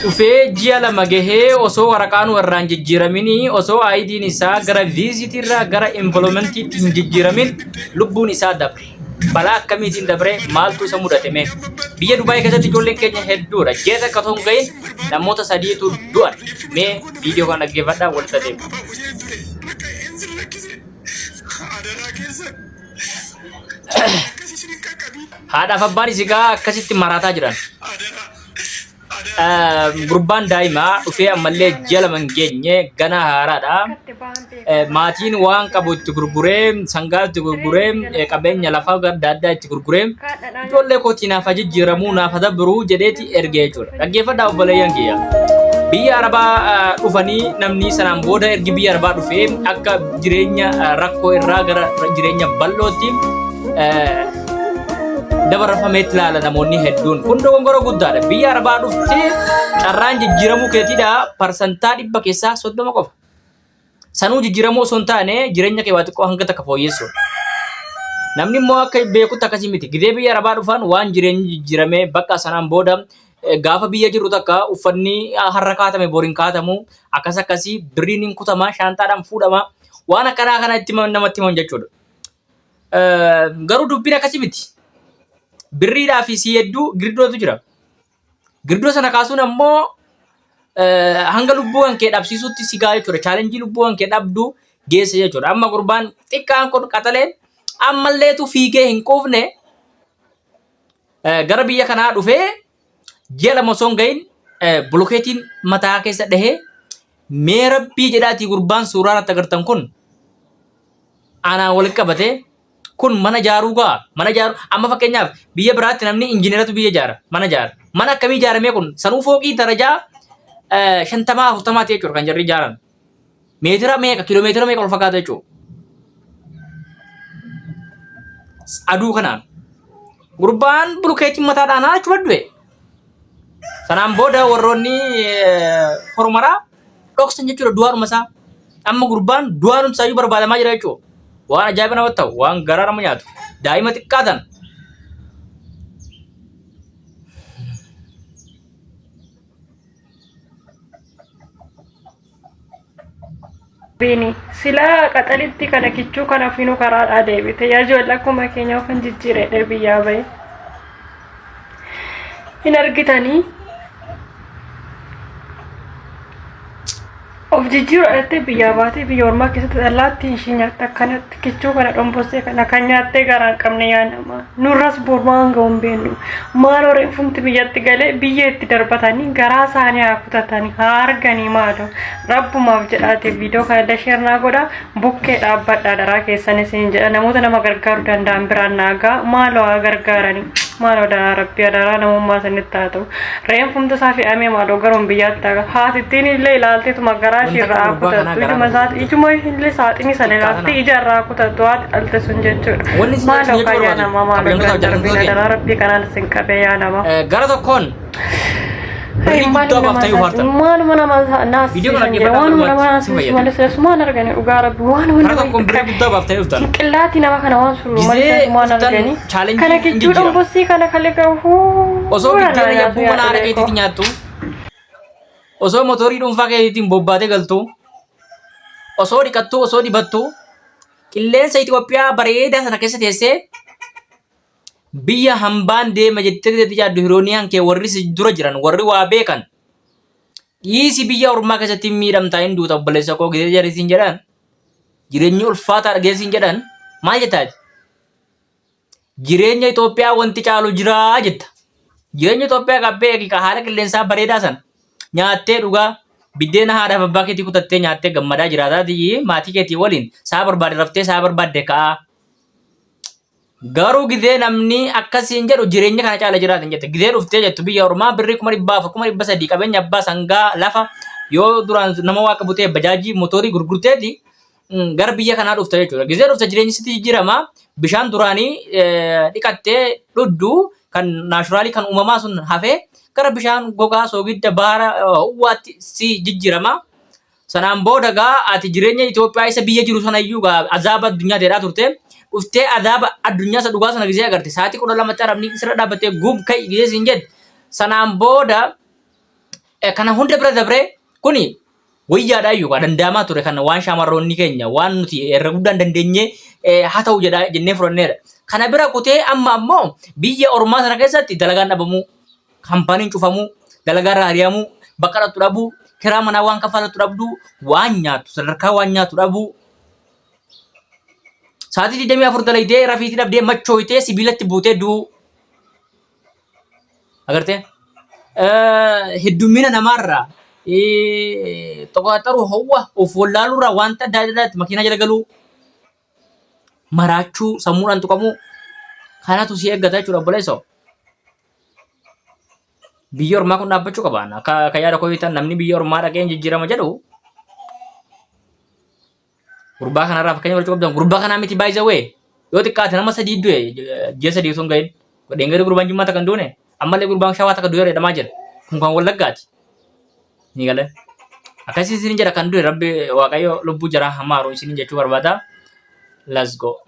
dhufee ji'a lama gahee osoo waraqaan warraan jijjiiramini osoo ID'n isaa gara viizitirraa gara involvementiitti hin jijjiiramin lubbuun isaa dabre. Balaa akkamiitiin dabre maaltu isa mudate mee? Biyya Dubaay keessatti ijoolleen keenya hedduudha. Jeesa akka ta'u hin gahin namoota sadiitu du'an. Mee viidiyoo kana dhaggeeffadhaa walitti adeemu. Haadhaaf abbaan isigaa akkasitti marataa jiran. Gurbaan daa'imaa dhufee ammallee ji'a lama hin geenye gana haaraadha. Maatiin waan qabu itti gurguree, sangaa itti gurguree, qabeenya lafaa adda addaa itti gurguree ijoollee kootii naaf jijjiiramuu naaf dabruu jedheeti ergee jechuudha. Dhaggeeffadhaa obboleeyyan kiyya. Biyya Arabaa dhufanii namni sanaan booda ergi biyya Arabaa dhufee akka jireenya rakkoo irraa gara jireenya bal'ootti dabarfameetti ilaala namoonni hedduun. Kun dogongora guddaadha. Biyya Arabaa dhuftee carraan jijjiiramuu keetiidha parsantaa 100 keessaa 30 qofa. Sanuu jijjiiramuu osoo hin taane jireenya kee waa xiqqoo hanga takka fooyyessu. Namni immoo akka beekutti akkasii miti. Gidee biyya Arabaa dhufan waan jireenyi jijjiiramee bakka sanaan booda gaafa biyya jiru takka uffanni har'a kaatame boriin kaatamu akkas akkasii birriin hin kutama shaantaadhaan fuudhama waan akkanaa kana itti namatti himan jechuudha. Garuu dubbiin akkasii miti. Birriidhaa fi si hedduu girdootu jira. Girdoo sana kaasuun ammoo hanga lubbuun kee dhabsiisutti si gaa jechuudha. Chaalenjii lubbuun kee dhabdu geessa jechuudha. Amma gurbaan xiqqaan kun qaxaleen ammalleetu fiigee hin quufne gara biyya kanaa dhufee ji'a lama osoo hin gahin bulokeetiin mataa keessa dhahee mee rabbii jedhaatii gurbaan suuraa irratti agartan kun anaan walitti qabatee kun mana jaaruu gaa mana jaaruu amma fakkeenyaaf biyya biraatti namni injineeratu biyya jaara mana jaara mana akkamii ijaaramee kun sanuu fooqii darajaa 50-40 jechuudha kan jarri ijaaran meetira meeqa kiiloomeetira meeqa ol fagaata jechuudha aduu kanaan gurbaan bulokeetiin mataadhaan achuma du'e sanaan booda warroonni formaraa dhoksan jechuudha du'aadhuma isaa amma gurbaan du'aadhumsa iyyuu barbaadamaa jira jechuudha. Waan ajaa'iba namatti ta'u waan garaa nama nyaatu daa'ima xiqqaatan. Bini sila qaxalitti kana kichuu kana finu karaadhaa deebite yaa ijoollee akkuma keenya of hin jijjiiredhe biyyaa bahe hin argitanii of jijjiiru ate biyyaa baatee biyya ormaa keessatti allaatti ishii nyaata akkanatti kichuu kana dhombosee kana kan nyaattee garaa hin qabne yaa nama nurras bormaan ga'uun beenu maal oreeffamti biyyatti galee biyya itti darbatanii garaa isaanii haa kutatanii haa arganii maaloo rabbumaaf jedhaate viidiyoo kana dasheernaa godha bukkee dhaabbadhaa daraa keessan isin jedha namoota nama gargaaruu danda'an biraan naagaa maaloo haa gargaaranii maaloo daraa rabbii adaraa namummaa sanitti haa ta'u reeffumta isaa fe'amee maaloo garuun biyyaatti haa haatittiin illee ilaalteetuma garaa irraa kutatu ijuma isaati ijuma illee saaxini sana ilaaltee ija irraa kutatu haati dhalte sun jechuudha maaloo fayyaa namaa maaloo darbiina daraa rabbii kanaan isin qabee yaa nama gara tokkoon waanuma nama naasisiisan jedha waanuma nama naasisiisu malee waan arganii dhugaa rabbi waanuma nama qillaati nama kana waan suru malee waan arganii kana kichuu dhombosii kana kalee gahu osoo biddeen yabbuu mana haadha keetiitti nyaattu osoo motorii dhuunfaa keetiitiin bobbaatee galtu osoo dhiqattu osoo dibattu qilleensa Itoophiyaa bareedaa sana keessa teessee biyya hambaan deema jettee yaaddu hirooniyaan kee warri si dura jiran warri waa beekan dhiisi biyya ormaa keessatti miidhamtaa hin duuta obboleessa koo gidee jarisiin jedhan jireenyi ulfaataa dhageessiin jedhan maal jettaati jireenya Itoophiyaa wanti caalu jiraa jetta jireenya Itoophiyaa qabbee haala qilleensaa bareedaa sana nyaattee dhugaa biddeena haadhaaf abbaa keetii kutattee nyaattee gammadaa jiraataatii maatii keetii waliin saa barbaade raftee saa barbaadde ka'aa. Garuu gidee namni akkasiin jedhu jireenya kana caala jiraatan jette gidee dhuftee jettu biyya ormaa birrii 400,000 qabeenya abbaa sangaa lafa yoo duraan nama waaqa butee bajaajii motorii gurgurteeti gara biyya kanaa dhufte jechuudha. Gidee dhufte jireenyi sitti jijjiirama bishaan duraanii dhiqattee dhudduu kan naashuraalii kan uumamaa sun hafee gara bishaan gogaa soogidda baara uwwaatti si jijjiirama. Sanaan booda gaa ati jireenya Itoophiyaa isa biyya jiru sana iyyuu gaa azaaba addunyaa dheeraa turte. Uftee azaaba addunyaa isa dhugaa sana gisee agarte sa'aatii 12 arabni isirra dhaabbattee gub kai gisee siin jedhe sanaan booda kana hunda bira dabre kuni wayyaadha iyyuu danda'amaa ture kana waan shamarroonni keenya waan nuti irra guddaan dandeenye haa ta'u jedha jennee fudhanneedha. Kana bira kutee amma ammoo biyya ormaa sana keessatti dalagaan dhabamuu, kaampaaniin cufamuu, dalagaa irraa ari'amuu, bakka dhattu dhabuu, kiraa manaa waan kaffalatu dhabduu, waan nyaatu sadarkaa waan nyaatu dhabuu. Sa'aatii 24 dalaydee rafiitii dhabdee machooyitee sibiilatti buutee du'uu. Agartee? Heddummina namaarraa tokko hawwa of wallaaluurraa wanta adda addaatti makiinaa jala galuu maraachuu sammuudhaan tuqamuu kanatu si eeggata jechuudha obboleessoo. Biyya ormaa kun dhaabbachuu qabaan akka yaada kooyitan namni biyya ormaa dhaqeen jijjiirama jedhu gurbaa kanarraa fakkeenya walitti qabdan gurbaa kanaa miti by the way yoo xiqqaate nama sadii du'e ji'a sadii osoo hin gahin godheen gadi gurbaan jimmaa takkan duune ammallee gurbaan shawaa takka du'e jedhamaa jira kun kan wallaggaati. Ni galee akkasii isin jedha kan du'e rabbi waaqayyo lubbuu jara hamaaru isin jechuu barbaada. Let's go.